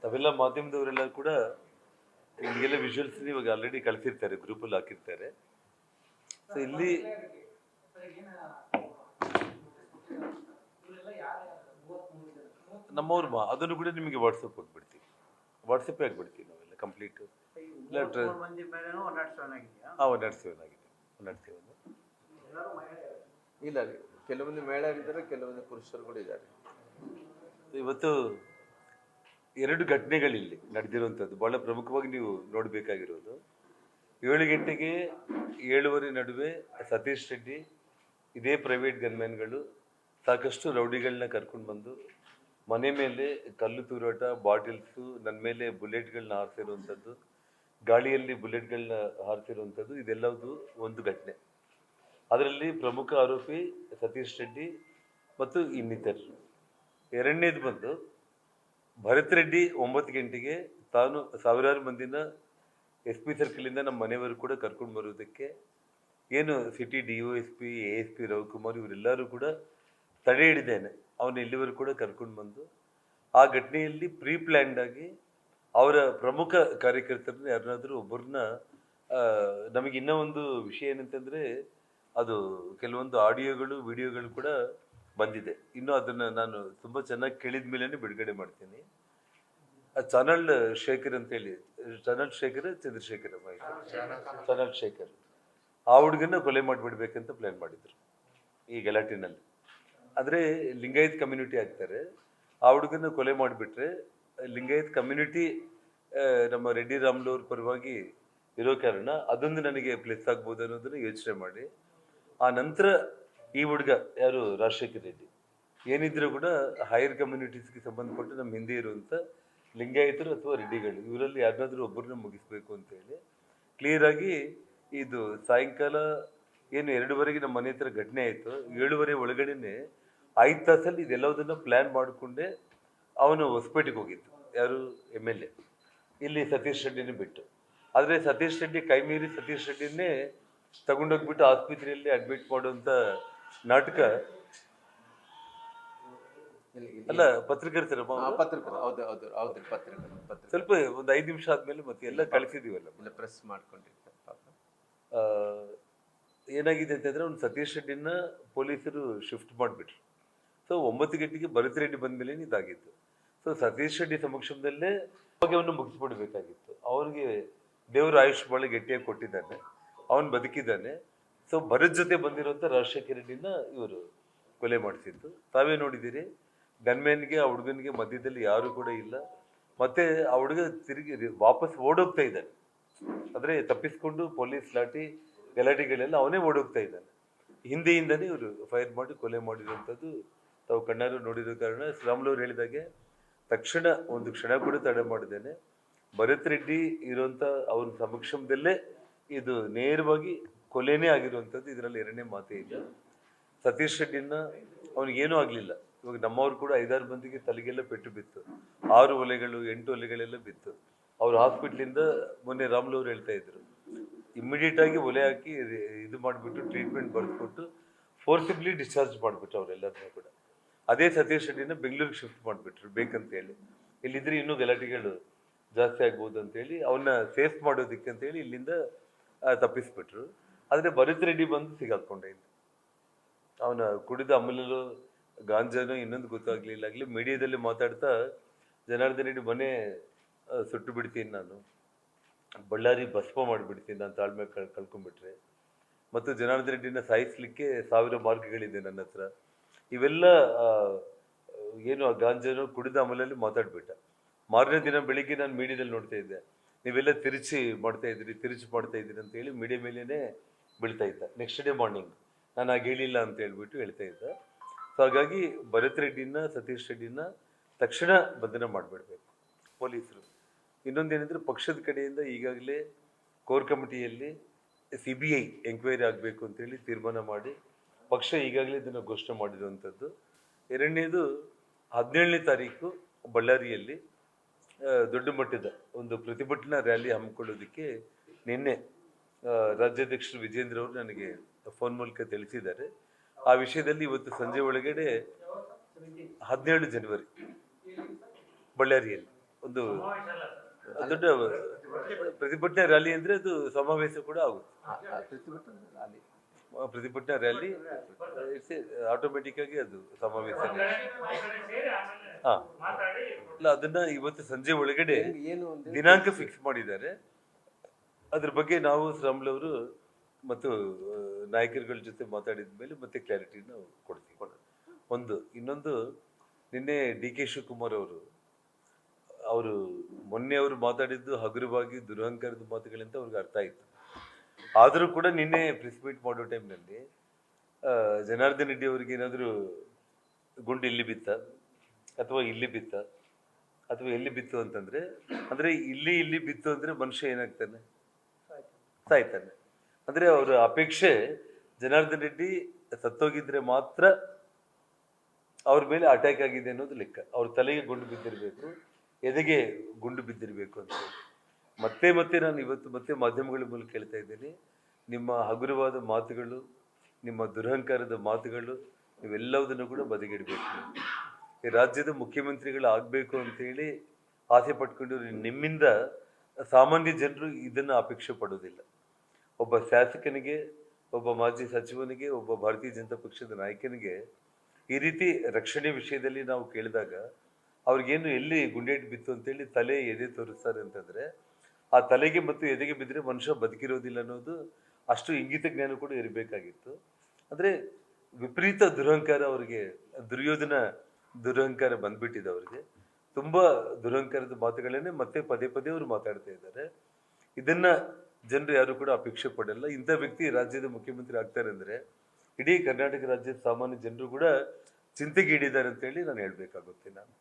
ತಾವೆಲ್ಲ ಮಾಧ್ಯಮದವರೆಲ್ಲ ಕೂಡ ನಿಮಗೆಲ್ಲ ವಿಜುವಲ್ಸ್ ಇವಾಗ ಆಲ್ರೆಡಿ ಕಳಿಸಿರ್ತಾರೆ, ಗ್ರೂಪಲ್ಲಿ ಹಾಕಿರ್ತಾರೆ. ಸೊ ಇಲ್ಲಿ ನಮ್ಮವ್ರು ಅದನ್ನು ಕೂಡ ನಿಮಗೆ ವಾಟ್ಸಪ್ ಹೋಗ್ಬಿಡ್ತೀವಿ, ವಾಟ್ಸಪ್ ಆಗಿಬಿಡ್ತೀವಿ ನಾವೆಲ್ಲ ಕಂಪ್ಲೀಟ್. ಇಲ್ಲ 107 ಆಗಿದೆ. ಇಲ್ಲ ರೀ, ಕೆಲವೊಂದು ಮಹಿಳೆಯರಿದ್ದಾರೆ, ಕೆಲವೊಂದು ಪುರುಷರು ಕೂಡ ಇದ್ದಾರೆ. ಇವತ್ತು 2 ಘಟನೆಗಳಿಲ್ಲಿ ನಡೆದಿರುವಂಥದ್ದು ಬಹಳ ಪ್ರಮುಖವಾಗಿ ನೀವು ನೋಡಬೇಕಾಗಿರೋದು. 7 ಗಂಟೆಗೆ 7:30 ನಡುವೆ ಸತೀಶ್ ರೆಡ್ಡಿ ಇದೇ ಪ್ರೈವೇಟ್ ಗನ್ಮ್ಯಾನ್ಗಳು ಸಾಕಷ್ಟು ರೌಡಿಗಳನ್ನ ಕರ್ಕೊಂಡು ಬಂದು ಮನೆ ಮೇಲೆ ಕಲ್ಲು ತೂರಾಟ, ಬಾಟಿಲ್ಸು, ನನ್ನ ಮೇಲೆ ಬುಲೆಟ್ಗಳನ್ನ ಹಾರಿಸಿರುವಂಥದ್ದು, ಗಾಳಿಯಲ್ಲಿ ಬುಲೆಟ್ಗಳನ್ನ ಹಾರಿಸಿರುವಂಥದ್ದು, ಇದೆಲ್ಲವುದು ಒಂದು ಘಟನೆ. ಅದರಲ್ಲಿ ಪ್ರಮುಖ ಆರೋಪಿ ಸತೀಶ್ ರೆಡ್ಡಿ ಮತ್ತು ಇನ್ನಿತರರು. ಎರಡನೇದು ಬಂದು ಭರತ್ ರೆಡ್ಡಿ 9 ಗಂಟೆಗೆ ತಾನು ಸಾವಿರಾರು ಮಂದಿನ SP ಸರ್ಕಲಿಂದ ನಮ್ಮ ಮನೆಯವರು ಕೂಡ ಕರ್ಕೊಂಡು ಬರುವುದಕ್ಕೆ ಏನು ಸಿಟಿ DOSP ASP ರವಿಕುಮಾರ್ ಇವರೆಲ್ಲರೂ ಕೂಡ ತಡೆ ಹಿಡಿದೇನೆ ಅವನು ಇಲ್ಲಿವರೆಗೂ ಕೂಡ ಕರ್ಕೊಂಡು ಬಂದು ಆ ಘಟನೆಯಲ್ಲಿ ಪ್ರೀ ಪ್ಲ್ಯಾಂಡ್ ಆಗಿ ಅವರ ಪ್ರಮುಖ ಕಾರ್ಯಕರ್ತರನ್ನ ಯಾರನ್ನಾದರೂ ಒಬ್ಬರನ್ನ ನಮಗೆ ಇನ್ನೂ ಒಂದು ವಿಷಯ ಏನಂತಂದರೆ, ಅದು ಕೆಲವೊಂದು ಆಡಿಯೋಗಳು ವಿಡಿಯೋಗಳು ಕೂಡ ಬಂದಿದೆ. ಇನ್ನೂ ಅದನ್ನು ನಾನು ತುಂಬ ಚೆನ್ನಾಗಿ ಕೇಳಿದ ಮೇಲೇ ಬಿಡುಗಡೆ ಮಾಡ್ತೀನಿ. ಚಾನಲ್ ಶೇಖರ್ ಅಂತೇಳಿ, ಚಾನಲ್ ಶೇಖರ್ ಚಂದ್ರಶೇಖರ್ ಚಾನಲ್ ಶೇಖರ್ ಆ ಹುಡುಗನ್ನ ಕೊಲೆ ಮಾಡಿಬಿಡ್ಬೇಕಂತ ಪ್ಲ್ಯಾನ್ ಮಾಡಿದ್ರು ಈ ಗಲಾಟಿನಲ್ಲಿ. ಆದರೆ ಲಿಂಗಾಯತ್ ಕಮ್ಯುನಿಟಿ ಆಗ್ತಾರೆ, ಆ ಹುಡುಗನ್ನ ಕೊಲೆ ಮಾಡಿಬಿಟ್ರೆ ಲಿಂಗಾಯತ್ ಕಮ್ಯುನಿಟಿ ನಮ್ಮ ರೆಡ್ಡಿ ರಾಮುಲು ಅವ್ರ ಪರವಾಗಿ ಇರೋ ಕಾರಣ ಅದೊಂದು ನನಗೆ ಪ್ಲಸ್ ಆಗ್ಬೋದು ಅನ್ನೋದನ್ನು ಯೋಚನೆ ಮಾಡಿ ಆ ನಂತರ ಈ ಹುಡುಗ ಯಾರು ರಾಜಶೇಖರ್ ರೆಡ್ಡಿ ಏನಿದ್ರು ಕೂಡ ಹೈಯರ್ ಕಮ್ಯುನಿಟೀಸ್ಗೆ ಸಂಬಂಧಪಟ್ಟು ನಮ್ಮ ಹಿಂದೆ ಇರುವಂಥ ಲಿಂಗಾಯತರು ಅಥವಾ ರೆಡ್ಡಿಗಳು ಇವರಲ್ಲಿ ಯಾರನ್ನಾದ್ರೂ ಒಬ್ಬರನ್ನ ಮುಗಿಸ್ಬೇಕು ಅಂತೇಳಿ ಕ್ಲಿಯರಾಗಿ ಇದು ಸಾಯಂಕಾಲ ಏನು 2:30ಗೆ ನಮ್ಮ ಮನೆ ಹತ್ರ ಘಟನೆ ಆಯಿತು, 7:30 ಒಳಗಡೆನೆ 5 ತಾಸಲ್ಲಿ ಇದೆಲ್ಲದನ್ನು ಪ್ಲ್ಯಾನ್ ಮಾಡಿಕೊಂಡೆ ಅವನು ಹೊಸಪೇಟೆಗೆ ಹೋಗಿದ್ದು. ಯಾರು MLA ಇಲ್ಲಿ ಸತೀಶ್ ರೆಡ್ಡಿನೇ ಬಿಟ್ಟು. ಆದರೆ ಸತೀಶ್ ರೆಡ್ಡಿ ಕೈ ಮೀರಿ ಸತೀಶ್ ರೆಡ್ಡಿನೇ ತಗೊಂಡೋಗ್ಬಿಟ್ಟು ಆಸ್ಪತ್ರೆಯಲ್ಲಿ ಅಡ್ಮಿಟ್ ಮಾಡುವಂಥ ನಾಟಕ ಅಲ್ಲ ಪತ್ರಕರ್ತರ ಸ್ವಲ್ಪ ಒಂದು 5 ನಿಮಿಷ ಆದ್ಮೇಲೆ ಮತ್ತೆ ಎಲ್ಲ ಕಳಿಸಿದೀವಲ್ಲ ಪ್ರೆಸ್ ಮಾಡ್ಕೊಂಡಿರ್ತಾರೆ. ಏನಾಗಿದೆ ಅಂತಂದ್ರೆ ಅವ್ನು ಸತೀಶ್ ರೆಡ್ಡಿನ ಪೊಲೀಸರು ಶಿಫ್ಟ್ ಮಾಡಿಬಿಟ್ರು. ಸೊ 9 ಗಂಟೆಗೆ ಭರತ್ ರೆಡ್ಡಿ ಬಂದ ಮೇಲೆ ಇದಾಗಿತ್ತು. ಸೊ ಸತೀಶ್ ರೆಡ್ಡಿ ಸಮಕ್ಷಮದಲ್ಲೇ ಅವನು ಮುಗಿಸ್ಬಿಡ್ಬೇಕಾಗಿತ್ತು. ಅವನಿಗೆ ದೇವರು ಆಯುಷ್ ಭಾಳ ಗಟ್ಟಿಯಾಗಿ ಕೊಟ್ಟಿದ್ದಾನೆ, ಅವನು ಬದುಕಿದ್ದಾನೆ. ಸೊ ಭರತ್ ಜೊತೆ ಬಂದಿರುವಂಥ ರಾಜಶೇಖರ್ ರೆಡ್ಡಿನ ಇವರು ಕೊಲೆ ಮಾಡಿಸಿದ್ದು ತಾವೇ ನೋಡಿದ್ದೀರಿ. ಗನ್ಮ್ಯಾನ್ಗೆ ಆ ಹುಡುಗನಿಗೆ ಮಧ್ಯದಲ್ಲಿ ಯಾರು ಕೂಡ ಇಲ್ಲ. ಮತ್ತೆ ಆ ಹುಡುಗ ತಿರುಗಿ ವಾಪಸ್ ಓಡೋಗ್ತಾ ಇದ್ದಾನೆ, ಅಂದರೆ ತಪ್ಪಿಸ್ಕೊಂಡು ಪೊಲೀಸ್ ಲಾಠಿ ಗಲಾಟೆಗಳೆಲ್ಲ ಅವನೇ ಓಡೋಗ್ತಾ ಇದ್ದಾನೆ. ಹಿಂದೆಯಿಂದನೇ ಇವರು ಫೈರ್ ಮಾಡಿ ಕೊಲೆ ಮಾಡಿರುವಂಥದ್ದು ತಾವು ಕಣ್ಣಾರು ನೋಡಿರೋ ಕಾರಣ ಶ್ರೀರಾಮುಲು ಹೇಳಿದಾಗೆ ತಕ್ಷಣ ಒಂದು ಕ್ಷಣ ಕೂಡ ತಡೆ ಮಾಡಿದ್ದೇನೆ. ಭರತ್ ರೆಡ್ಡಿ ಇರುವಂಥ ಅವ್ರ ಸಮಕ್ಷಮದಲ್ಲೇ ಇದು ನೇರವಾಗಿ ಕೊಲೆನೇ ಆಗಿರುವಂಥದ್ದು, ಇದರಲ್ಲಿ ಎರಡನೇ ಮಾತೇ ಇಲ್ಲ. ಸತೀಶ್ ರೆಡ್ಡಿನ ಅವನಿಗೇನೂ ಆಗಲಿಲ್ಲ. ಇವಾಗ ನಮ್ಮವ್ರು ಕೂಡ 5-6 ಮಂದಿಗೆ ತಲೆಗೆಲ್ಲ ಪೆಟ್ಟು ಬಿತ್ತು, 6 ಒಲೆಗಳು 8 ಒಲೆಗಳೆಲ್ಲ ಬಿತ್ತು. ಅವ್ರು ಹಾಸ್ಪಿಟ್ಲಿಂದ ಮೊನ್ನೆ ರಾಮುಲು ಅವ್ರು ಹೇಳ್ತಾ ಇದ್ರು, ಇಮ್ಮಿಡಿಯೇಟ್ ಆಗಿ ಒಲೆ ಹಾಕಿ ಇದು ಮಾಡಿಬಿಟ್ಟು ಟ್ರೀಟ್ಮೆಂಟ್ ಬರೆದುಕೊಟ್ಟು ಫೋರ್ಸಿಬ್ಲಿ ಡಿಸ್ಚಾರ್ಜ್ ಮಾಡಿಬಿಟ್ರು ಅವರೆಲ್ಲರನ್ನೂ ಕೂಡ. ಅದೇ ಸತೀಶ್ ರೆಡ್ಡಿನ ಬೆಂಗಳೂರಿಗೆ ಶಿಫ್ಟ್ ಮಾಡಿಬಿಟ್ರು ಬೇಕಂತೇಳಿ. ಇಲ್ಲಿದ್ರೆ ಇನ್ನೂ ಗಲಾಟೆಗಳು ಜಾಸ್ತಿ ಆಗ್ಬೋದು ಅಂತೇಳಿ ಅವನ್ನ ಸೇಫ್ ಮಾಡೋದಕ್ಕೆ ಅಂತೇಳಿ ಇಲ್ಲಿಂದ ತಪ್ಪಿಸ್ಬಿಟ್ರು. ಆದರೆ ಭರತ್ ರೆಡ್ಡಿ ಬಂದು ಸಿಗಾಕೊಂಡ ಇಲ್ಲಿ. ಅವನ ಕುಡಿದ ಅಮಲಲು ಗಾಂಜಾನೋ ಇನ್ನೊಂದು ಗೊತ್ತಾಗ್ಲಿಲ್ಲ ಆಗಲಿ ಮೀಡಿಯಾದಲ್ಲಿ ಮಾತಾಡ್ತಾ ಜನಾರ್ದನ್ ರೆಡ್ಡಿ ಮನೆ ಸುಟ್ಟು ಬಿಡ್ತೀನಿ, ನಾನು ಬಳ್ಳಾರಿ ಭಸ್ಮ ಮಾಡಿಬಿಡ್ತೀನಿ, ನಾನು ತಾಳ್ಮೆ ಕಳ್ಕೊಂಡ್ಬಿಟ್ರೆ, ಮತ್ತು ಜನಾರ್ದನ್ ರೆಡ್ಡಿನ ಸಾಯಿಸ್ಲಿಕ್ಕೆ 1000 ಮಾರ್ಗಗಳಿದೆ ನನ್ನ ಹತ್ರ, ಇವೆಲ್ಲ ಏನು ಆ ಗಾಂಜಾನೋ ಕುಡಿದ ಅಮಲಲ್ಲಿ ಮಾತಾಡ್ಬಿಟ್ಟ. ಮಾರನೇ ದಿನ ಬೆಳಿಗ್ಗೆ ನಾನು ಮೀಡಿಯಾದಲ್ಲಿ ನೋಡ್ತಾ ಇದ್ದೆ, ನೀವೆಲ್ಲ ತಿರುಚಿ ಮಾಡ್ತಾ ಇದ್ದೀರಿ ಅಂತ ಹೇಳಿ ಮೀಡಿಯಾ ಮೇಲೇ ಬೀಳ್ತಾ ಇದ್ದ. ನೆಕ್ಸ್ಟ್ ಡೇ ಮಾರ್ನಿಂಗ್ ನಾನು ಆಗ ಹೇಳಿಲ್ಲ ಅಂತ ಹೇಳ್ಬಿಟ್ಟು ಹೇಳ್ತಾ ಇದ್ದ. ಸೊ ಹಾಗಾಗಿ ಭರತ್ ರೆಡ್ಡಿನ ಸತೀಶ್ ರೆಡ್ಡಿನ ತಕ್ಷಣ ಬಂಧನ ಮಾಡಿಬಿಡ್ಬೇಕು ಪೊಲೀಸರು. ಇನ್ನೊಂದೇನೆಂದರೆ ಪಕ್ಷದ ಕಡೆಯಿಂದ ಈಗಾಗಲೇ ಕೋರ್ ಕಮಿಟಿಯಲ್ಲಿ CBI ಎಂಕ್ವೈರಿ ಆಗಬೇಕು ಅಂತೇಳಿ ತೀರ್ಮಾನ ಮಾಡಿ ಪಕ್ಷ ಈಗಾಗಲೇ ಇದನ್ನು ಘೋಷಣೆ ಮಾಡಿರುವಂಥದ್ದು. ಎರಡನೇದು 17ನೇ ತಾರೀಕು ಬಳ್ಳಾರಿಯಲ್ಲಿ ದೊಡ್ಡ ಮಟ್ಟದ ಒಂದು ಪ್ರತಿಭಟನಾ ರ್ಯಾಲಿ ಹಮ್ಮಿಕೊಳ್ಳೋದಕ್ಕೆ ನಿನ್ನೆ ರಾಜ್ಯಾಧ್ಯಕ್ಷರು ವಿಜೇಂದ್ರ ಅವರು ನನಗೆ ಫೋನ್ ಮೂಲಕ ತಿಳಿಸಿದ್ದಾರೆ. ಆ ವಿಷಯದಲ್ಲಿ ಇವತ್ತು ಸಂಜೆ ಒಳಗಡೆ 17 ಜನವರಿ ಬಳ್ಳಾರಿಯಲ್ಲಿ ಒಂದು ದೊಡ್ಡ ಪ್ರತಿಭಟನಾ ರ್ಯಾಲಿ ಅಂದ್ರೆ ಅದು ಸಮಾವೇಶ ಕೂಡ ಆಗುತ್ತೆ. ಪ್ರತಿಭಟನೆ ರ್ಯಾಲಿ. ಪ್ರತಿಭಟನಾ ರ್ಯಾಲಿ ಆಟೋಮೆಟಿಕ್ ಆಗಿ ಅದು ಸಮಾವೇಶ. ಹಾ ಅಲ್ಲ, ಅದನ್ನ ಇವತ್ತು ಸಂಜೆ ಒಳಗಡೆ ಏನು ಒಂದು ದಿನಾಂಕ ಫಿಕ್ಸ್ ಮಾಡಿದ್ದಾರೆ. ಅದ್ರ ಬಗ್ಗೆ ನಾವು ಶ್ರಾಮ್ಲವರು ಮತ್ತು ನಾಯಕರುಗಳ ಜೊತೆ ಮಾತಾಡಿದ ಮೇಲೆ ಮತ್ತೆ ಕ್ಲಾರಿಟಿನ ಕೊಡ್ತೀವಿ. ಇನ್ನೊಂದು ನಿನ್ನೆ DK ಶಿವಕುಮಾರ್ ಅವರು ಮೊನ್ನೆ ಅವರು ಮಾತಾಡಿದ್ದು ಹಗುರವಾಗಿ ದುರಹಂಕಾರದ ಮಾತುಗಳಂತ ಅವ್ರಿಗೆ ಅರ್ಥ ಆಯ್ತು. ಆದರೂ ಕೂಡ ನಿನ್ನೆ ಪ್ರೆಸ್ ಮೀಟ್ ಮಾಡೋ ಟೈಮ್ನಲ್ಲಿ ಜನಾರ್ದನ್ ರೆಡ್ಡಿ ಅವ್ರಿಗೆ ಏನಾದರೂ ಗುಂಡು ಇಲ್ಲಿ ಬಿತ್ತ ಅಥವಾ ಇಲ್ಲಿ ಬಿತ್ತ ಅಥವಾ ಎಲ್ಲಿ ಬಿತ್ತು ಅಂತಂದ್ರೆ, ಅಂದ್ರೆ ಇಲ್ಲಿ ಬಿತ್ತು ಅಂದ್ರೆ ಮನುಷ್ಯ ಏನಾಗ್ತಾನೆ, ಸಾಯ್ತಾನೆ. ಅಂದ್ರೆ ಅವರ ಅಪೇಕ್ಷೆ ಜನಾರ್ದನ್ ರೆಡ್ಡಿ ಸತ್ತೋಗಿದ್ರೆ ಮಾತ್ರ ಅವ್ರ ಮೇಲೆ ಅಟ್ಯಾಕ್ ಆಗಿದೆ ಅನ್ನೋದು ಲೆಕ್ಕ. ಅವ್ರ ತಲೆಗೆ ಗುಂಡು ಬಿದ್ದಿರಬೇಕು, ಎದೆಗೆ ಗುಂಡು ಬಿದ್ದಿರಬೇಕು ಅಂತ ಹೇಳಿ ಮತ್ತೆ ನಾನು ಇವತ್ತು ಮತ್ತೆ ಮಾಧ್ಯಮಗಳ ಮೂಲಕ ಕೇಳ್ತಾ ಇದ್ದೀನಿ, ನಿಮ್ಮ ಹಗುರವಾದ ಮಾತುಗಳು, ನಿಮ್ಮ ದುರಹಂಕಾರದ ಮಾತುಗಳು, ಇವೆಲ್ಲವುದನ್ನು ಕೂಡ ಬದಿಗಿಡಬೇಕು. ಈ ರಾಜ್ಯದ ಮುಖ್ಯಮಂತ್ರಿಗಳು ಆಗಬೇಕು ಅಂತೇಳಿ ಆಸೆ ಪಟ್ಕೊಂಡು ನಿಮ್ಮಿಂದ ಸಾಮಾನ್ಯ ಜನರು ಇದನ್ನು ಅಪೇಕ್ಷೆ ಪಡೋದಿಲ್ಲ. ಒಬ್ಬ ಶಾಸಕನಿಗೆ, ಒಬ್ಬ ಮಾಜಿ ಸಚಿವನಿಗೆ, ಒಬ್ಬ ಭಾರತೀಯ ಜನತಾ ಪಕ್ಷದ ನಾಯಕನಿಗೆ ಈ ರೀತಿ ರಕ್ಷಣೆ ವಿಷಯದಲ್ಲಿ ನಾವು ಕೇಳಿದಾಗ ಅವ್ರಿಗೇನು ಎಲ್ಲಿ ಗುಂಡೇಟು ಬಿತ್ತು ಅಂತೇಳಿ ತಲೆ ಎದೆ ತೋರಿಸ್ತಾರೆ ಅಂತಂದ್ರೆ, ಆ ತಲೆಗೆ ಮತ್ತು ಎದೆಗೆ ಬಿದ್ದರೆ ಮನುಷ್ಯ ಬದುಕಿರೋದಿಲ್ಲ ಅನ್ನೋದು ಅಷ್ಟು ಇಂಗಿತ ಜ್ಞಾನ ಕೂಡ ಇರಬೇಕಾಗಿತ್ತು. ಅಂದ್ರೆ ವಿಪರೀತ ದುರಹಂಕಾರ ಅವ್ರಿಗೆ, ದುರ್ಯೋಧನ ದುರಹಂಕಾರ ಬಂದ್ಬಿಟ್ಟಿದೆ ಅವ್ರಿಗೆ. ತುಂಬಾ ದುರಹಂಕಾರದ ಮಾತುಗಳನ್ನೇ ಮತ್ತೆ ಪದೇ ಅವರು ಮಾತಾಡ್ತಾ ಇದ್ದಾರೆ. ಇದನ್ನ ಜನರು ಯಾರು ಕೂಡ ಅಪೇಕ್ಷೆ ಪಡಲ್ಲ. ಇಂಥ ವ್ಯಕ್ತಿ ರಾಜ್ಯದ ಮುಖ್ಯಮಂತ್ರಿ ಆಗ್ತಾರೆ ಅಂದ್ರೆ ಇಡೀ ಕರ್ನಾಟಕ ರಾಜ್ಯದ ಸಾಮಾನ್ಯ ಜನರು ಕೂಡ ಚಿಂತೆಗೀಡಿದ್ದಾರೆ ಅಂತ ಹೇಳಿ ನಾನು ಹೇಳ್ಬೇಕಾಗುತ್ತೆ. ನಾನು